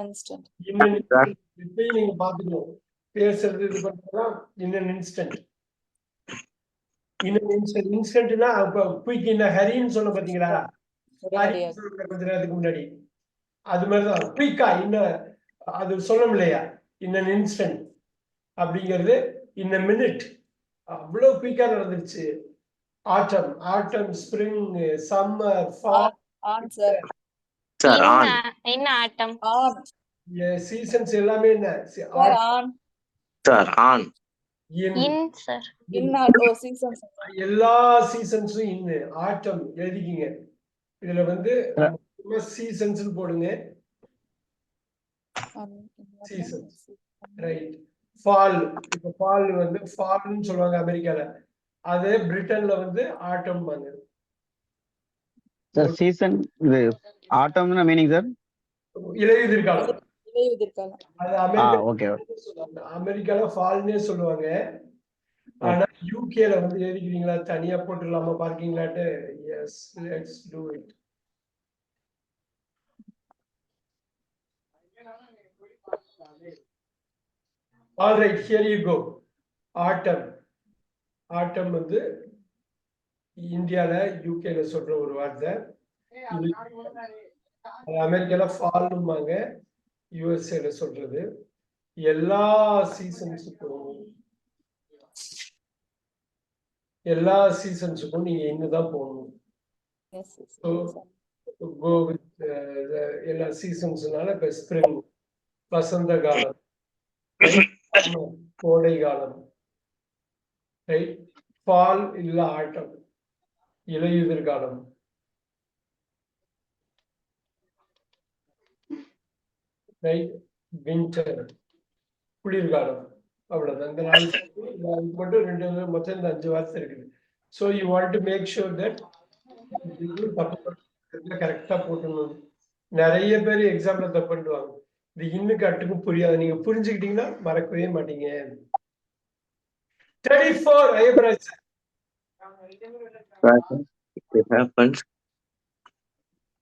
instant. இப்பயும் நீங்க பாத்துக்கணும், பேசுறது இது பண்றதுலாம் in an instant. இன்ஸ்டன்ட்னா குயிக் இன் ஹரின்னு சொன்ன பாத்தீங்களா, கொஞ்ச நேரத்துக்கு முன்னாடி அது மாதிரிதான் குயிக்கா இன்னும் அது சொல்லணும் இல்லையா, இன் அன் இன்ஸ்டன்ட் அப்படிங்கிறது இன் அ மினிட். அவ்வளவு குயிக்கா நடந்துருச்சு. Autumn, autumn, spring, summer, fall. Answer sir ஆன். என்ன ஆட்டம்? ஆன். சீசன்ஸ் எல்லாமே என்ன சார் ஆன். சார் ஆன். In sir. இன் நாட் ஓ சீசன்ஸ். எல்லா சீசன்ஸும் இன். ஆட்டம் எழுதிக்கிங்க. இதுல வந்து சீசன்ஸ் போடுங்க. Seasons right. ஃபால், இப்ப ஃபால் வந்து ஃபால்னு சொல்லுவாங்க அமெரிக்கால, அது பிரிட்டன்ல வந்து ஆட்டம் பாங்க. சார் சீசன் இது ஆட்டம்னா மீனிங் சார் இலையுதிர்காலம். இலையுதிர்காலம் அது அமெரிக்கால ஃபால்னே சொல்லுவாங்க. ஆனா யூகேல வந்து எழுதிக்கிறீங்களா, தனியா போட்டுடலாமா பார்க்கிங்லாட்டு? Yes, let's do it. All right, here you go. Autumn. Autumn வந்து இந்தியால யூகேல சொல்ற ஒரு வார்த்தை. அமெரிக்கால ஃபால்னுமாங்க, யுஎஸ்ஏல சொல்றது. எல்லா சீசன்ஸுக்கும் நீங்க இன்னுதான் போகணும். go with எல்லா சீசன்ஸ்னால இப்ப ஸ்ப்ரிங் வசந்த காலம், கோடை காலம், ரைட். ஃபால் இல்ல ஆட்டம், இலையுதிர் காலம், ரைட். வின்டர் குளிர்காலம். அவ்வளவுதான். இந்த 4 மட்டும் 2 மொத்தம் இந்த 5 வார்த்தை இருக்குது. So you want to make sure that கரெக்டா போட்டணும். நிறைய பேர் எக்ஸாம்ல தப்பு பண்ணுவாங்க. இது இன்னும் கட்டுக்கும் புரியாது. நீங்க புரிஞ்சுக்கிட்டீங்கன்னா மறக்கவே மாட்டீங்க. 34 Ayyapparaj happens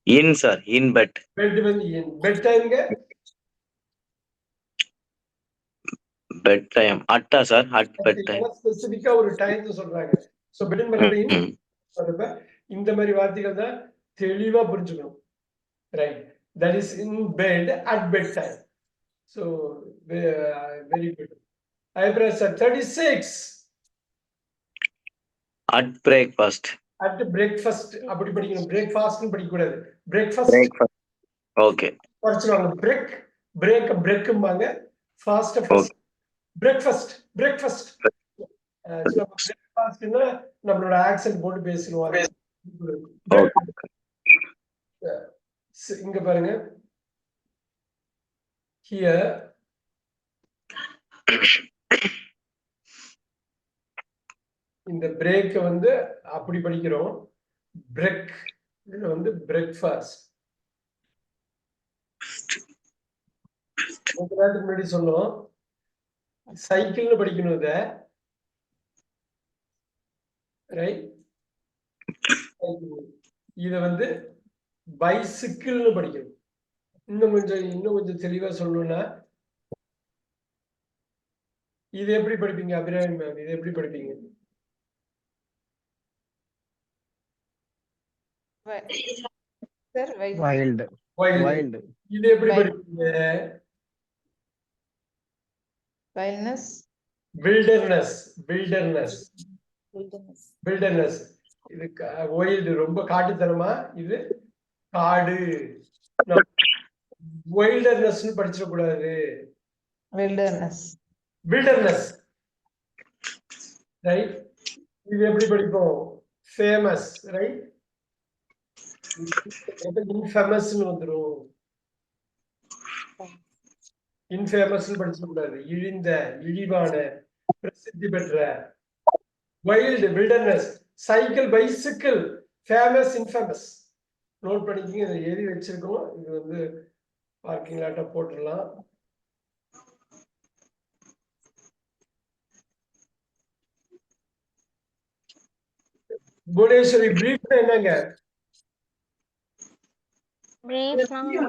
in sir in bed. Bed வந்து in பெட் டைம்ங்க. பெட் டைம் அட்டா சார், அட் பெட் டைம். ஸ்பெசிபிக்கா ஒரு டைம் சொல்றாங்க. சோ பெட் பண்றப்ப இந்த மாதிரி வார்த்தைகள் தான் தெளிவா புரிஞ்சுக்கணும். Right. That is in bed at bed time. So very good. ஐப்ராஸ் 36 at breakfast. at breakfast அப்படி படிக்கணும். பிரேக்ஃபாஸ்ட்னு படிக்க கூடாது. பிரேக்ஃபாஸ்ட். ஓகே. படிச்சுவாங்க. பிரேக் பிரேக்ம்பாங்க. Fast breakfast. பிரேக்ஃபாஸ்ட்னா நம்மளோட ஆக்சென்ட் போட்டு பேசணும். இங்க பாருங்க, here இந்த பிரேக் வந்து அப்படி படிக்கிறோம். பிரேக் இதுல வந்து பிரேக்ஃபாஸ்ட். முன்னாடி சொன்னோம் சைக்கிள்னு படிக்கணும். இத ரைட். இத வந்து பைசிக்கிள்னு படிக்கணும். இன்னும் கொஞ்சம் தெளிவா சொல்லணும்னா இது எப்படி படிப்பீங்க அபிராமி மேம்? இது எப்படி படிப்பீங்க? வைல்ட். இது எப்படி படிப்பீங்க? வில்டர்னஸ். இது வைல்டு ரொம்ப காட்டுத்தனமா, இது காடு. வைல்டர்னஸ் படிச்சிட கூடாது. Wilderness right. இது எப்படி படிப்போம்? Famous right. இன்ஃபேமஸ் வந்துரும். இன்ஃபேமஸ் படிச்சிட கூடாது. இழிந்த, இழிவான, பிரசித்தி பெற்ற. Wild, wilderness. Cycle, bicycle, famous, infamous. Note பண்ணிக்கிங்க. இதை எழுதி வச்சிருக்கோம். இது வந்து பார்க்கிங் லாட்டா போட்டுடலாம். புவனேஸ்வரி பிரீஃப் என்னங்க? பிரீஃப்னா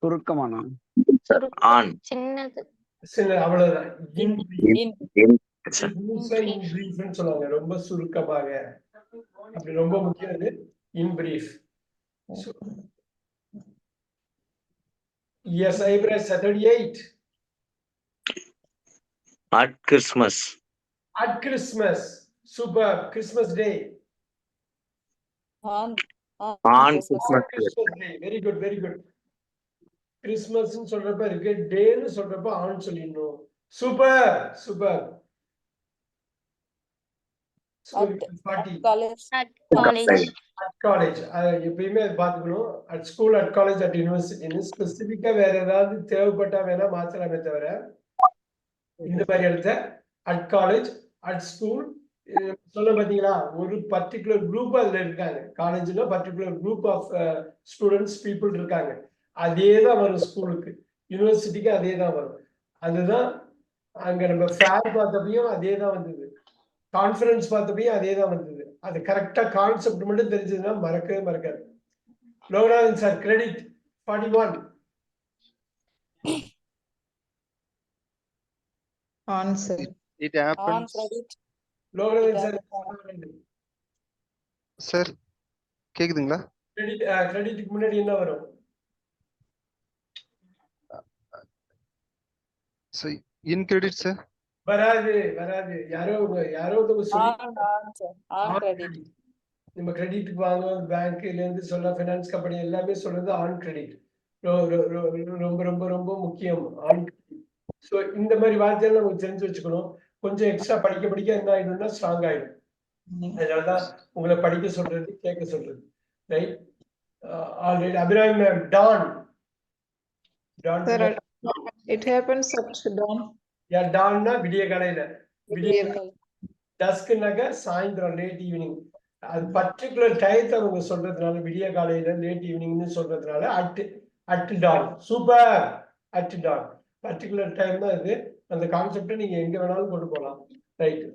சுருக்கமான சார் ஆன் சின்னது. சில அவ்வளவுதான். In. சார் இன் பிரீஃப்னு சொல்லுவாங்க, ரொம்ப சுருக்கமாக. அப்படி ரொம்ப முக்கியம் இது இன் brief. Yes, Ibrahim, 38. At Christmas At Christmas. Super. Christmas Day. On. On Christmas. Christmas. Christmas Day. Very good, very good. Christmas சொல்றப்ப இருக்கு, டேன்னு சொல்றப்ப ஆன் சொல்லிடணும். Super super. College. At college. At college. எப்பயுமே அது பாத்துக்கணும். At school, at college, at university. ஸ்பெசிபிக்கா வேற ஏதாவது தேவைப்பட்டா வேணா மாத்தலாமே தவிர, இந்த மாதிரி இடத்த at college, at school சொல்ல பாத்தீங்களா, ஒரு பர்டிகுலர் குரூப் அதுல இருக்காங்க. காலேஜ்ல particular group of students people இருக்காங்க. அதே தான் வரும் ஸ்கூலுக்கு, யூனிவர்சிட்டிக்கு அதே தான் வரும். அதுதான் அங்க நம்ம ஃபேர் பார்த்தப்பையும் அதே தான் வந்தது, கான்ஃபரன்ஸ் பார்த்தப்பையும் அதே தான் வந்தது. அது கரெக்டா கான்செப்ட் மட்டும் தெரிஞ்சதுன்னா மறக்கவே மறக்காது. Loganathan sir, credit 41. On, sir. It On happens. credit. Loganathan sir, Sir, கேக்குதுங்களா? கிரெடிட்டுக்கு முன்னாடி என்ன வரும்? So, in credit, sir. வராது வராது. யாரோ ஒருத்தவங்க சொல்லி On, sir. On credit. நம்ம கிரெடிட்டுக்கு வாங்க, பேங்க்ல இருந்து சொல்ல, ஃபைனான்ஸ் கம்பெனி எல்லாமே சொல்றது ஆன் கிரெடிட். ரொம்ப ரொம்ப ரொம்ப முக்கியம் ஆன் கிரெடிட். ஸோ இந்த மாதிரி வார்த்தையெல்லாம் நமக்கு தெரிஞ்சு வச்சுக்கணும். கொஞ்சம் எக்ஸ்ட்ரா படிக்க என்ன ஆயிடும்னா ஸ்ட்ராங் ஆயிடும். அதனாலதான் உங்களை படிக்க சொல்றது, கேட்க சொல்றது. Right. Already Abirami ma'am, dawn. Sir, it happens at dawn. டான்னா விடிய காலையில, விடிய Vehicle. டஸ்க்னாக்க சாயந்தரம், லேட் ஈவினிங். அது பர்டிகுலர் டயத்தை அவங்க சொல்றதுனால, விடிய காலையில லேட் ஈவினிங்னு சொல்றதுனால at dawn. Super. At dawn particular time தான் இது. அந்த கான்செப்டை நீங்க எங்க வேணாலும் கொண்டு போகலாம். ரைட்.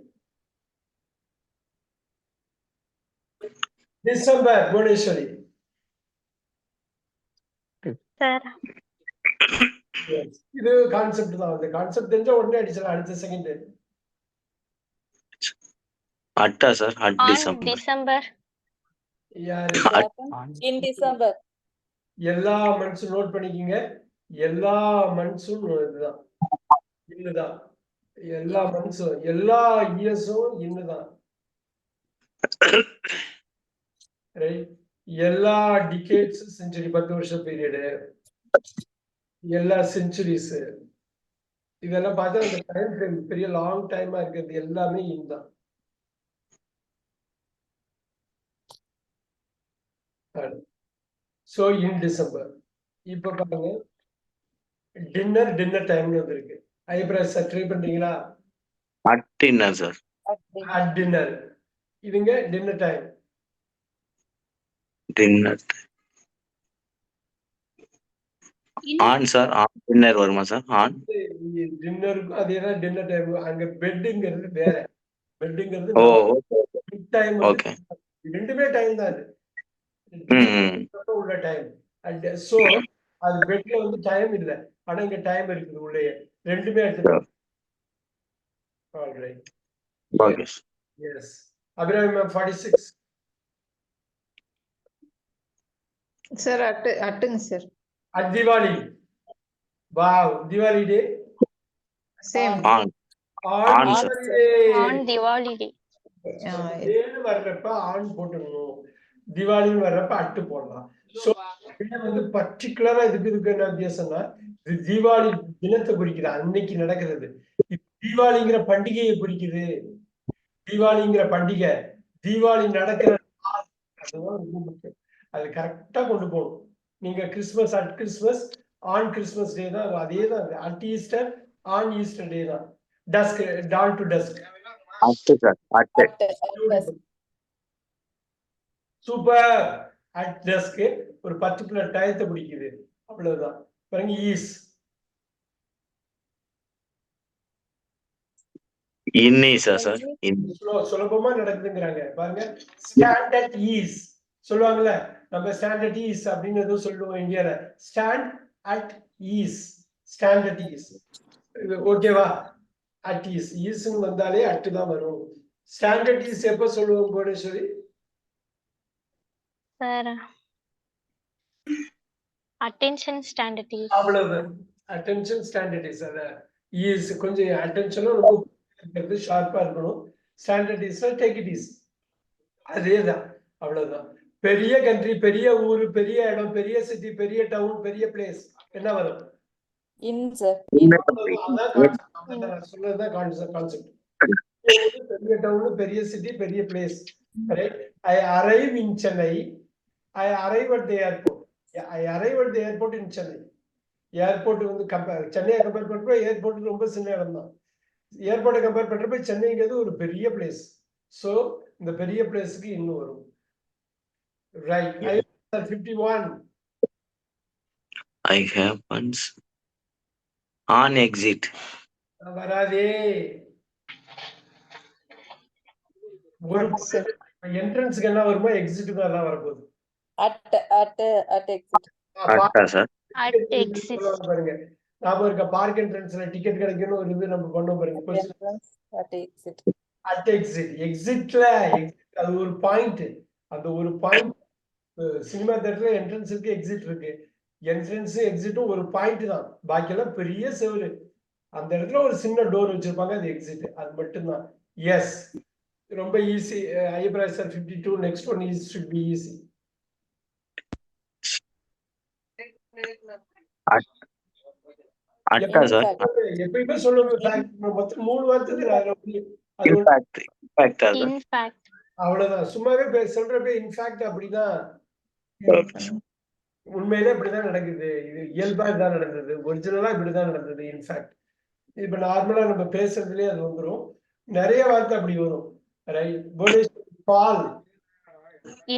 டிசம்பர், புவனேஸ்வரி. Sir. இது கான்செப்ட் தான். அந்த கான்செப்ட் தெரிஞ்சா உடனே அடிச்சலாம் அடுத்த செகண்ட். அட்டா sir at On December December. யாரு? In December. எல்லா மந்த்ஸும் நோட் பண்ணிக்கிங்க. எல்லா மந்த்ஸும் இதுதான், இன்னுதான். எல்லா மந்த்ஸும், எல்லா இயர்ஸும் இன்னுதான். ரைட். எல்லா டிகேட்ஸ் செஞ்சுரி, 10 வருஷம் பீரியடு, எல்லா செஞ்சுரிஸ், இதெல்லாம் பார்த்தா அந்த டைம் ஃப்ரேம் பெரிய லாங் டைமா இருக்கிறது எல்லாமே இதுதான். So in December. இப்போ பாருங்க, டின்னர் டைம்னு வந்திருக்கு. ஐப்ராஸ் சார், ட்ரை பண்றீங்களா? At dinner sir at dinner. இதுங்க dinner time. Dinner on sir on dinner வருமா சார்? ஆன் டின்னருக்கும் அதேதான் டின்னர் டைம். அங்க பெட்டுங்கிறது வேற, பெட்டுங்கிறது ஓ டைம். ஓகே. ரெண்டுமே டைம் தான் அது. உள்ள டைம். சோ அது பெட்ல வந்து டைம் இல்ல, ஆனா இங்க டைம் இருக்குது உள்ளே. ரெண்டுமே எடுத்துக்கலாம். Alright. Okay. Yes. Abirami ma'am, 46. Sir, atting, sir. At Diwali. Wow, Diwali day. Same. On On On, sir. Diwali day. On Diwali day. டேன்னு வர்றப்ப ஆன் போட்டுடணும், திவாலின்னு வர்றப்ப அட்டு போடலாம். சோ வந்து பர்டிகுலரா இதுக்கு என்ன வித்தியாசம்னா, இது தீபாவளி தினத்தை குறிக்குது, அன்னைக்கு நடக்கிறது. தீபாவளிங்கிற பண்டிகையை குறிக்குது. தீபாவளிங்கிற பண்டிகை, தீபாவளி நடக்கிற நாள், அதுதான் ரொம்ப முக்கியம். அது கரெக்டா கொண்டு போகணும். நீங்க Christmas, at Christmas, on Christmas day தான், அதே தான். At Easter, on Easter day தான். Dusk, dawn to dusk. At sir at super. At dusk ஒரு பர்டிகுலர் டயத்தை பிடிக்குது, அவ்வளவுதான். பாருங்க, ஈஸ். இன்னீஸா சார்? சுலபமா நடக்குதுங்கிறாங்க பாருங்க. ஸ்டாண்ட் அட் ஈஸ் சொல்லுவாங்கல்ல, நம்ம ஸ்டாண்ட் அட் ஈஸ் அப்படின்னு எதுவும் சொல்லுவோம் இந்தியால. Stand at ease, stand at ease. ஓகேவா? அட் ஈஸ், ஈஸ்ன்னு வந்தாலே அட்டு தான் வரும். ஸ்டாண்ட் அட் ஈஸ் எப்ப சொல்லுவோம் புவனேஸ்வரி? சார் அட்டென்ஷன் ஸ்டாண்டர்ட் அவ்வளவுதான். Attention stand at ease. அத ஈஸ் கொஞ்சம் அட்டென்ஷனும் ரொம்ப ஷார்ப்பா இருக்கணும். ஸ்டாண்டர்ட் ஈஸ்னா டேக் இட் ஈஸ். அதேதான், அவ்வளவுதான். பெரிய கண்ட்ரி, பெரிய ஊரு, பெரிய இடம், பெரிய சிட்டி, பெரிய டவுன், பெரிய பிளேஸ் என்ன வரும்? In, sir. நான் சொன்னதுதான் கான்செப்ட். பெரிய டவுன், பெரிய சிட்டி, பெரிய place. I arrive in Chennai. I arrive at the airport. I arrive at the airport in Chennai. Airport வந்து சென்னையை கம்பேர் பண்றப்ப ஏர்போர்ட் ரொம்ப சின்ன இடம் தான். ஏர்போர்ட்டை கம்பேர் பண்றப்ப சென்னைங்கிறது ஒரு பெரிய பிளேஸ். சோ இந்த பெரிய பிளேஸ்க்கு இன்னும் வரும். Right. 51. I happens on exit. வராதே. ஒரு என்ட்ரன்ஸ்க்கு என்ன வருமோ எக்ஸிட்டுக்கு அதான் வரப்போகுது. At exit. Atta sir. At exit பாருங்க, ஞாபகம் இருக்கா? பார்க் என்ட்ரன்ஸ்ல டிக்கெட் கிடைக்கணும் ஒரு இது நம்ம பண்ணோம் பாருங்க. Entrance at exit. At exit. எக்ஸிட்ல அது ஒரு பாயிண்ட். அந்த ஒரு பாயிண்ட் சினிமா தியேட்டர்ல என்ட்ரன்ஸ் இருக்கு, எக்ஸிட் இருக்கு. என்ட்ரன்ஸ் எக்ஸிட்டும் ஒரு பாயிண்ட் தான். பாக்கியெல்லாம் பெரிய செவரு. அந்த இடத்துல ஒரு சின்ன டோர் வச்சிருப்பாங்க, அது எக்ஸிட். அது மட்டும்தான். எஸ், ரொம்ப ஈஸி. ஐப்ராய் sir 52. Next one is should be easy. அட்டா சார். எப்பயுமே சொல்லுங்க, மொத்தம் 3 வார்த்தை. இன்ஃபேக்ட் அது. இன்ஃபேக்ட் அவ்வளவுதான். சும்மாவே சொல்றப்ப இன்ஃபேக்ட் அப்படிதான். உண்மையிலே இப்படிதான் நடக்குது. இது இயல்பா இதான் நடந்தது. ஒரிஜினலா இப்படிதான் நடந்தது. இன்ஃபேக்ட் இப்ப நார்மலா நம்ம பேசுறதுலயே அது வந்துடும். நிறைய வார்த்தை அப்படி வரும். ரைட். ஃபால்.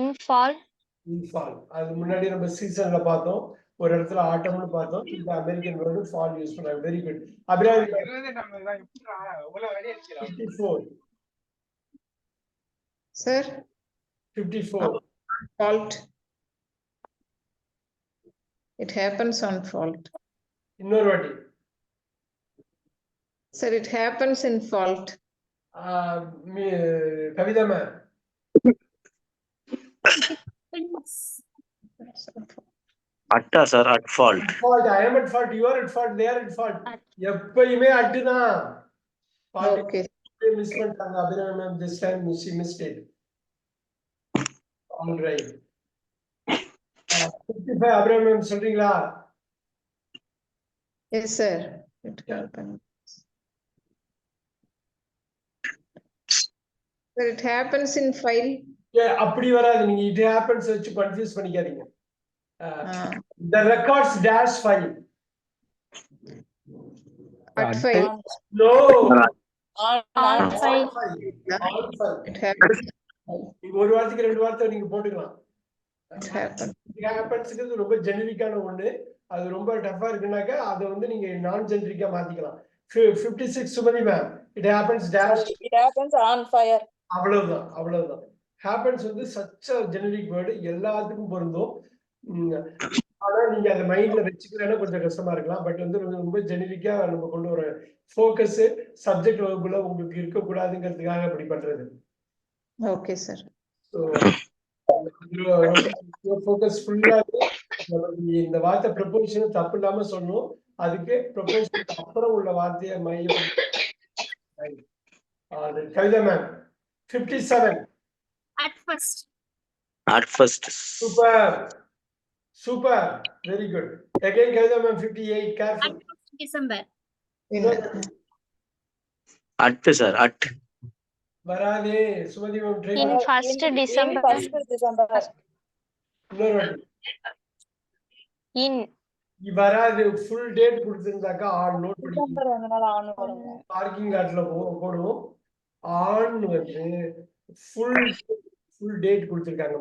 இன்ஃபால் இன்ஃபால் அது முன்னாடி நம்ம சீசன்ல பார்த்தோம். ஒரு இடத்துல ஆட்டம்னு பார்த்தோம். இந்த அமெரிக்கன் வேர்டு ஃபால் யூஸ் பண்ணாங்க. Very good. Abirami 54. Sir, 54. fault. It happens on fault. இன்னொரு வாட்டி. Sir, it happens in fault. Kavitha ma'am. அட்டா sir. At fault. Fault. I am at fault. You are at fault. They are at fault. எப்பயுமே அட்டுதான். Okay. Miss பண்ணிட்டாங்க Abirami ma'am. This time she missed it. All right. 55 Abirami ma'am சொல்றீங்களா? Yes, sir. It happens. Sir, it happens in file. அப்படி வராது. நீங்க it happens வச்சு confuse பண்ணிக்காதீங்க. The records dash file. At file. No. on file It happens. ஒரு வார்த்தைக்கு 2 வார்த்தை நீங்க போட்டுக்கலாம். It happens. It happens ரொம்ப ஜெனரிக்கான ஒண்ணு. அது ரொம்ப டஃபா இருக்குனாக்க அதை வந்து நீங்க நான் ஜெனரிக்கா மாத்திக்கலாம். 56 Sumathi ma'am. It happens dash. It happens on fire. அவ்வளவுதான், அவ்வளவுதான். happens வந்து such a generic word. எல்லாத்துக்கும் பொருந்தும். ஆனா நீங்க அதை மைண்ட்ல வச்சுக்கிறேன்னா கொஞ்சம் கஷ்டமா இருக்கலாம். பட் வந்து ரொம்ப ஜெனரிக்கா நம்ம கொண்டு வர ஃபோக்கஸ் சப்ஜெக்ட் வகுப்புல உங்களுக்கு இருக்கக்கூடாதுங்கிறதுக்காக அப்படி பண்றது. Okay, sir. ஸோ ஃபோக்கஸ் ஃபுல்லாவே இந்த வார்த்தை ப்ரொபோஷன் தப்பு இல்லாம சொல்லணும். அதுக்கு ப்ரொபோஷனுக்கு அப்புறம் உள்ள வார்த்தையை மையம். Kavitha ma'am 57. at first At first. Super. Super. Very good. Again, Kavita ma'am 58. Careful. December At sir. At. Varade. Sumati ma'am try. in first December December. No. in Varade full date கொடுத்திருந்தாக்கா on note பண்ணி December வந்தனால on வரும். Parking கார்ட்ல போடுவோம். On வந்து full date கொடுத்திருக்காங்க.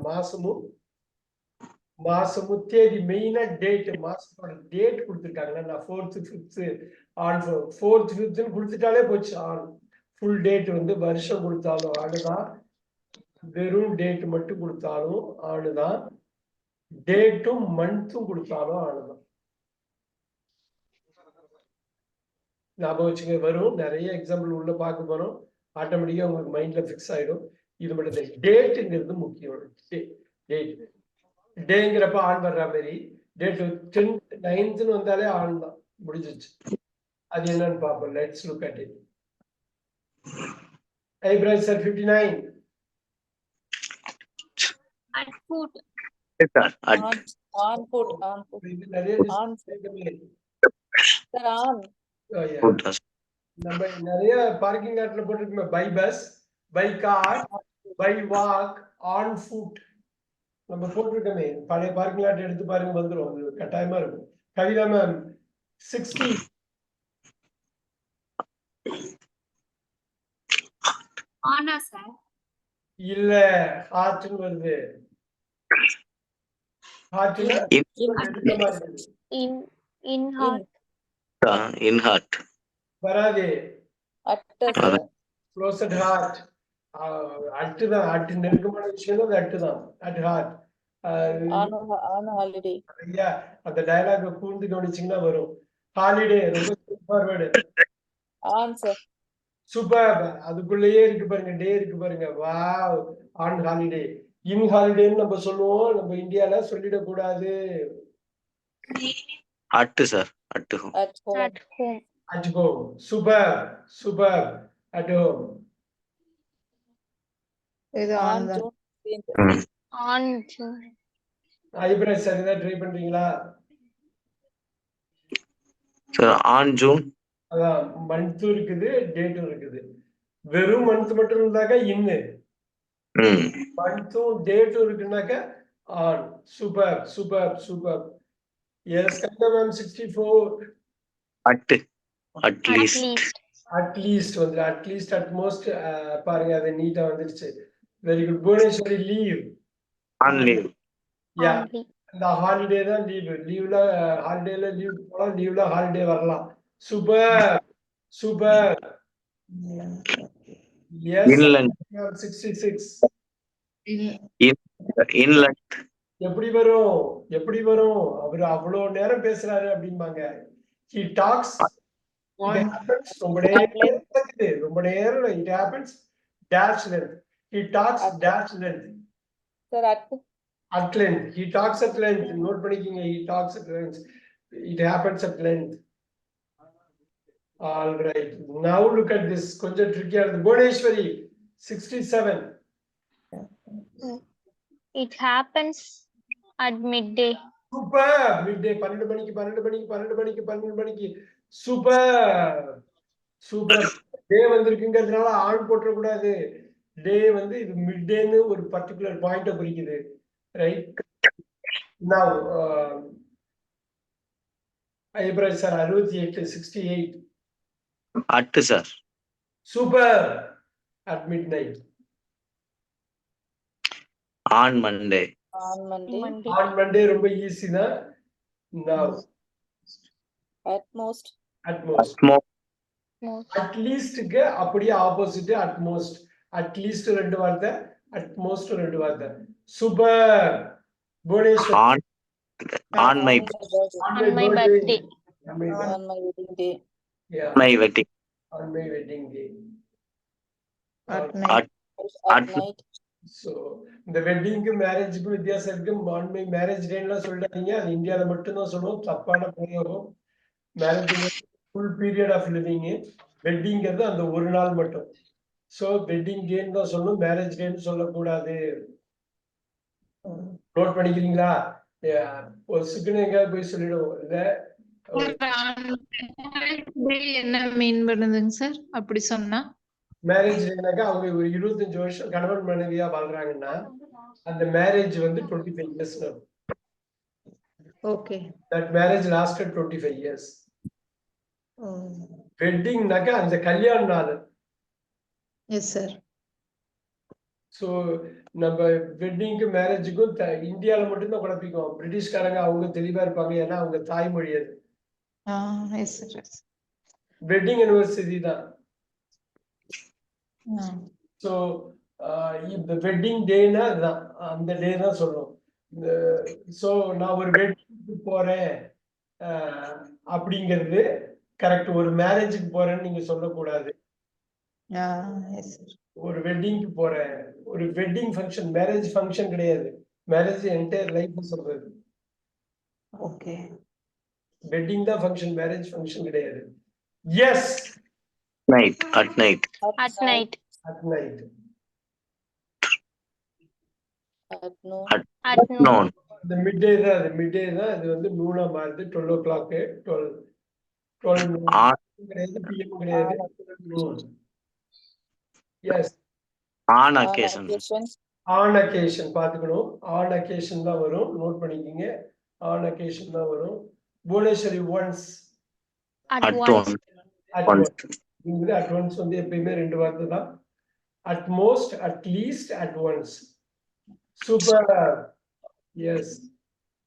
மாசமும் தேதி மெயினா டேட் மாசத்தோட டேட் கொடுத்திருக்காங்க. நான் 4th 5th on 4th 5th கொடுத்துட்டாலே போச்சு. ஆன் ஃபுல் டேட் வந்து வருஷம் கொடுத்தாலும் ஆளுதான், வெறும் டேட் மட்டும் கொடுத்தாலும் ஆளுதான், டேட்டும் மந்த்தும் கொடுத்தாலும் ஆளுதான். ஞாபகம் வச்சுங்க. வரும் நிறைய எக்ஸாம்பிள் உள்ள பார்க்க போறோம். ஆட்டோமேட்டிக்கா உங்களுக்கு மைண்ட்ல ஃபிக்ஸ் ஆயிடும். இது மட்டும் டேட்டுங்கிறது முக்கியம். டேட் டேங்கிறப்ப ஆன் வர்ற மாதிரி டேட் 10th 9th வந்தாலே ஆன் தான், முடிஞ்சிச்சு. அது என்னன்னு பார்ப்போம். Let's look at it. Eyebrows sir 59. At foot. Yes, sir. At On foot. இது நிறைய On. discussion. Sir, on. Oh, yeah. foot, sir. நம்ம நிறைய பார்க்கிங் லாட்ல போட்டுருக்கோம். By bus, by car, by walk, on foot நம்ம போட்டிருக்கோமே. பழைய பார்க்கிங் லாட் எடுத்து பாருங்க, வந்துடும். அது கட்டாயமா இருக்கும். Kavitha ma'am 60. On a sir. இல்ல, ஹார்ட்னு வருது. ஹார்ட்னா In heart. In heart. வராது. At sir. Close at heart. அட்டுதான், அட்டு நெருக்கமான விஷயம் தான். அட்டுதான், அட் ஹார்ட். On holiday. ஐயா, அந்த டயலாக கூர்ந்து கவனிச்சீங்கன்னா வரும். ஹாலிடே ரொம்ப ஃபார்வர்டு. On sir. சூப்பர். அதுக்குள்ளேயே இருக்கு பாருங்க, டே இருக்கு பாருங்க. வாவ். On holiday. இன் ஹாலிடேன்னு நம்ம சொல்லுவோம். நம்ம இந்தியால சொல்லிடக்கூடாது. At, sir. At home. At home. At home. At home. Super super. At home. இது On ஆன் தான். June 15th. On June. ஐப்ரஸ் சரிதான் ட்ரை பண்றீங்களா? Sir, on June. அதான் மந்த்தும் இருக்குது, டேட்டும் இருக்குது. வெறும் மந்த் மட்டும் இருந்தாக்க இன்னு, மந்த்தும் டேட்டும் இருக்குனாக்க on. Super super super. Yes Kavitha ma'am 64. At least. At least வந்து அட்லீஸ்ட் அட்மோஸ்ட் பாருங்க, அது நீட்டா வந்துருச்சு. Very good. Bhuvaneswari leave. On leave. Yeah, On leave. இந்த ஹாலிடே தான் லீவ். லீவ்ல ஹாலிடேல லீவ் போலாம், லீவ்ல ஹாலிடே வரலாம். Super super. Yes Inland. 66. Inland. எப்படி வரும், எப்படி வரும்? அவர் அவ்வளவு நேரம் பேசுறாரு அப்படிம்பாங்க. He talks. It happens. ரொம்ப நேரம் இருக்குது, ரொம்ப நேரம். It happens dash length. He talks dash length. Sir, At length. He talks at length. Note பண்ணிக்கீங்க. He talks at length. It happens at length. All right. Now look at this. கொஞ்சம் ட்ரிக்கியா இருக்கு. Bhuvaneswari 67. It happens at midday. Super. Mid day 12 மணிக்கு. Super super. Day வந்திருக்குங்கிறதுனால on போட்டுற கூடாது. டே வந்து இது mid டேன்னு ஒரு பர்டிகுலர் பாயிண்ட குறிக்குது. ரைட். நவ் ஐப்ரஸ் sir 68 68. At, sir. Super. At midnight. On Monday. on Monday. Monday. On Monday ரொம்ப ஈஸி தான். Now At most. At most. Most. அட்லீஸ்ட்க்கு அப்படியே ஆப்போசிட் அட்மோஸ்ட். அட்லீஸ்ட் 2 வார்த்தை, அட்மோஸ்ட் 2 வார்த்தை. Super. Bhuvaneswar On my On my birthday. On my wedding day. Yeah, my wedding. on my wedding day. At night. At At- night. So இந்த வெட்டிங்க்கு மேரேஜுக்கு வித்தியாசம் இருக்கு. On my marriage டேன்லாம் சொல்லிட்டாங்க. அது இந்தியால மட்டும்தான் சொல்லுவோம். தப்பான பிரயோகம். Marriage full period of living. வெட்டிங்கிறது அந்த ஒரு நாள் மட்டும். ஸோ வெட்டிங் டேன்னு தான் சொல்லணும், மேரேஜ் டேன்னு சொல்லக்கூடாது. நோட் பண்ணிக்கிறீங்களா? ஒரு சிக்கன் எங்கேயாவது போய் சொல்லிடுவோம். இல்ல என்ன மீன் பண்ணுதுங்க சார் அப்படி சொன்னா? மேரேஜ் டேனாக்கா அவங்க ஒரு 25 வருஷம் கணவன் மனைவியா வாழ்றாங்கன்னா அந்த மேரேஜ் வந்து 25 years. Okay. That marriage lasted 25 years. வெட்டிங்னாக்கா அந்த கல்யாண நாள். Yes sir. ஸோ நம்ம வெட்டிங்க்கு மேரேஜுக்கும் இந்தியாவில மட்டும்தான் குழப்பிக்குவோம். பிரிட்டிஷ்காரங்க அவங்க தெளிவா இருப்பாங்க, ஏன்னா அவங்க தாய்மொழி அது. Yes sir. வெட்டிங் அனிவர்சரி தான். ஸோ இந்த வெட்டிங் டேனா அதுதான், அந்த டே தான் சொல்லுவோம். ஸோ நான் ஒரு வெட்டிங்க்கு போறேன் அப்படிங்கிறது கரெக்ட். ஒரு மேரேஜுக்கு போறேன்னு நீங்க சொல்லக்கூடாது. Yes sir. ஒரு வெட்டிங்க்கு போறேன், ஒரு வெட்டிங் ஃபங்க்ஷன், மேரேஜ் ஃபங்க்ஷன் கிடையாது. மேரேஜ் என்டையர் லைஃப் சொல்றது. ஓகே. வெட்டிங் தான் ஃபங்க்ஷன், மேரேஜ் ஃபங்க்ஷன் கிடையாது. Yes, night at night At night. At night. at noon, At noon. Noon இந்த மிட்டே தான், அது மிட்டே தான். இது வந்து நூனா மாறுது. 12 o'clock, 12 noon கிடையாது, PM கிடையாது. Yes, on on occasion occasion, on occasion பாத்துக்கணும். ஆன் அக்கேஷன் தான் வரும். நோட் பண்ணிக்கிங்க. ஆன் அக்கேஷன் தான் வரும். Bhuvaneswari once, At at once. One at once. இங்க அட் ஒன்ஸ் வந்து எப்பயுமே 2 வார்த்தை தான். At most, at least, at once. Super. Yes,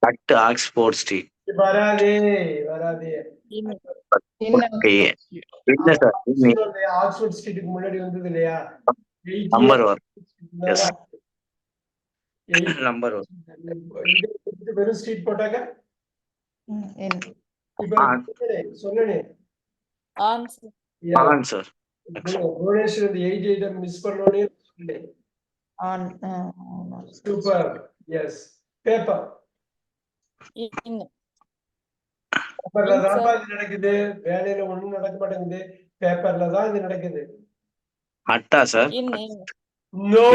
at Oxford Street வராதே வராதே. in, ஓகே இல்ல சார் ஆக்ஸ்போர்ட் ஸ்ட்ரீட்டுக்கு முன்னாடி வந்தது இல்லையா? நம்பர் வரும் Yes. நம்பர் வரும் வெறும் ஸ்ட்ரீட் போட்டாக்க In. இப்ப சொன்னே on, ஆன் சார் புவனேஸ்வர் இந்த 8 மிஸ் பண்ணோனே சொன்னேன். On. Super. Yes, paper. in, பேப்பர்ல தான் இது நடக்குது. வேலையில ஒண்ணும் நடக்க மாட்டேங்குது. பேப்பர்ல தான் இது நடக்குது. அட்டா sir in, no.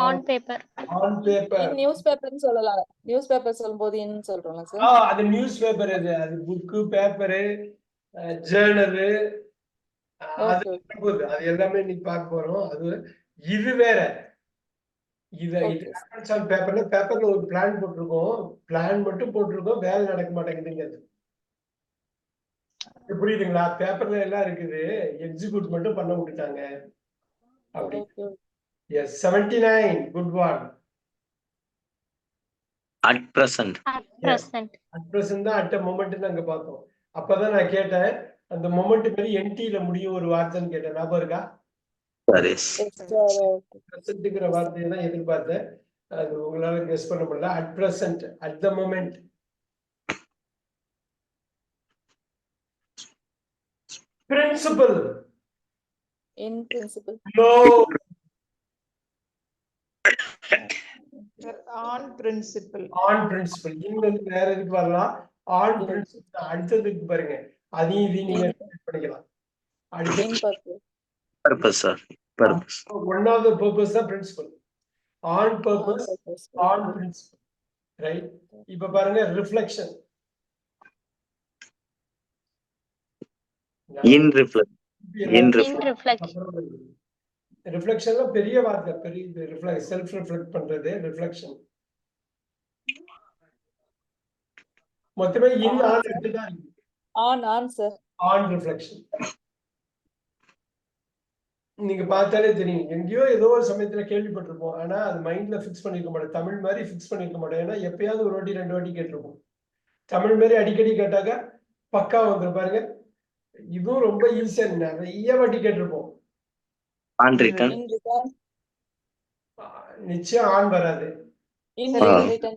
On paper. On paper. in newspaper ன்னு சொல்லலாம். newspaper சொல்லும்போது in சொல்றோம்ல சார். அது நியூஸ் பேப்பர். அது புக்கு, பேப்பரு, ஜேர்னலு, அது Okay, போகுது. அது எல்லாமே இன்னைக்கு பார்க்க போறோம். அது இது வேற. இது பேப்பர்ல பேப்பர்ல ஒரு பிளான் போட்டிருக்கோம். பிளான் மட்டும் போட்டிருக்கோம், வேலை நடக்க மாட்டேங்குதுங்கிறது. புரியுதுங்களா? பேப்பர்ல எல்லாம் இருக்குது, எக்ஸிக்யூட் மட்டும் பண்ண விட்டுட்டாங்க. அப்படி. okay, yes, 79. Good one. At present At present. At present தான் அட் மொமெண்ட் அங்க பார்த்தோம். அப்பதான் நான் கேட்டேன், அந்த மொமெண்ட் மாதிரி என்டில முடியும் ஒரு வார்த்தைன்னு கேட்டேன். ஞாபகம் இருக்கா? Sir yes yes, sir, okay. பிரசன்ட்ங்கிற வார்த்தையை தான் எதிர்பார்த்தேன். அது உங்களால கெஸ் பண்ண முடியல. At present, at the moment. Principle. in principle, no. On principle. On principle. இங்க வந்து வேற எதுக்கு வரலாம்? ஆன் பிரின்சிபல் அடுத்ததுக்கு பாருங்க. அதையும் இதையும் நீங்க பண்ணிக்கலாம். அடுத்து in purpose, purpose sir purpose one of the purpose தான் principal. On purpose, purpose, on principal. Right. இப்ப பாருங்க, reflection. In reflect In reflection. ரிஃப்ளெக்ஷன்ல பெரிய வார்த்தை, பெரிய ரிஃப்ளெக்ட், செல்ஃப் ரிஃப்ளெக்ட் பண்றது ரிஃப்ளெக்ஷன். மொத்தமே இன் ஆன் ரெண்டு தான் இருக்கு. on sir, on reflection. நீங்க பார்த்தாலே தெரியும், எங்கேயோ ஏதோ ஒரு சமயத்துல கேள்விப்பட்டிருப்போம். ஆனா அது மைண்ட்ல பிக்ஸ் பண்ணிருக்க மாட்டோம். தமிழ் மாதிரி பிக்ஸ் பண்ணிருக்க மாட்டோம். ஏன்னா எப்பயாவது ஒரு வாட்டி 2 வாட்டி கேட்டிருப்போம். தமிழ் மாதிரி அடிக்கடி கேட்டாக்க பக்கா வந்துரும். பாருங்க, இதுவும் ரொம்ப ஈஸியா நிறைய வாட்டி கேட்டிருப்போம். ஆன் ரிட்டர்ன் in return, நிச்சயம் ஆன் வராது. in Ah. return,